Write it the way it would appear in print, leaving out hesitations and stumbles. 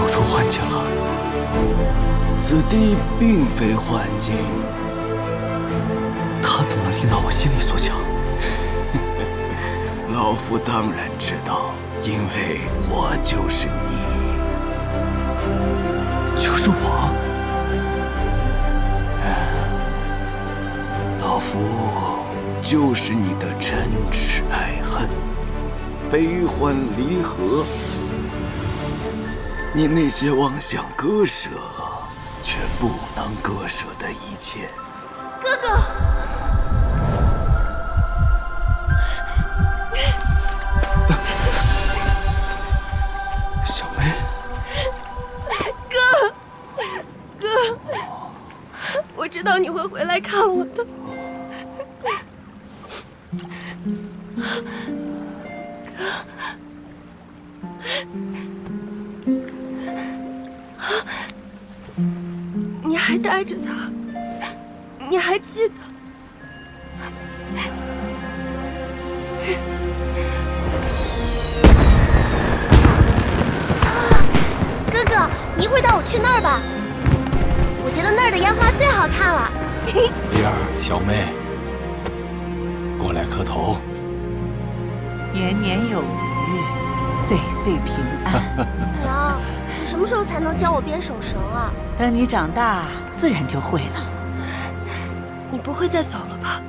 又出幻境了。此地并非幻境。他怎么能听到我心里所想？老夫当然知道，因为我就是你。就是我？老夫就是你的嗔痴爱恨、悲欢离合，你那些妄想割舍，却不能割舍的一切。哥哥。小梅，哥，我知道你会回来看我的。你还带着他，你还记得？哥哥，你一会儿带我去那儿吧，我觉得那儿的烟花最好看了。丽儿，小妹，过来磕头。年年有余，岁岁平安。娘，你什么时候才能教我编手绳啊？等你长大，自然就会了。你不会再走了吧？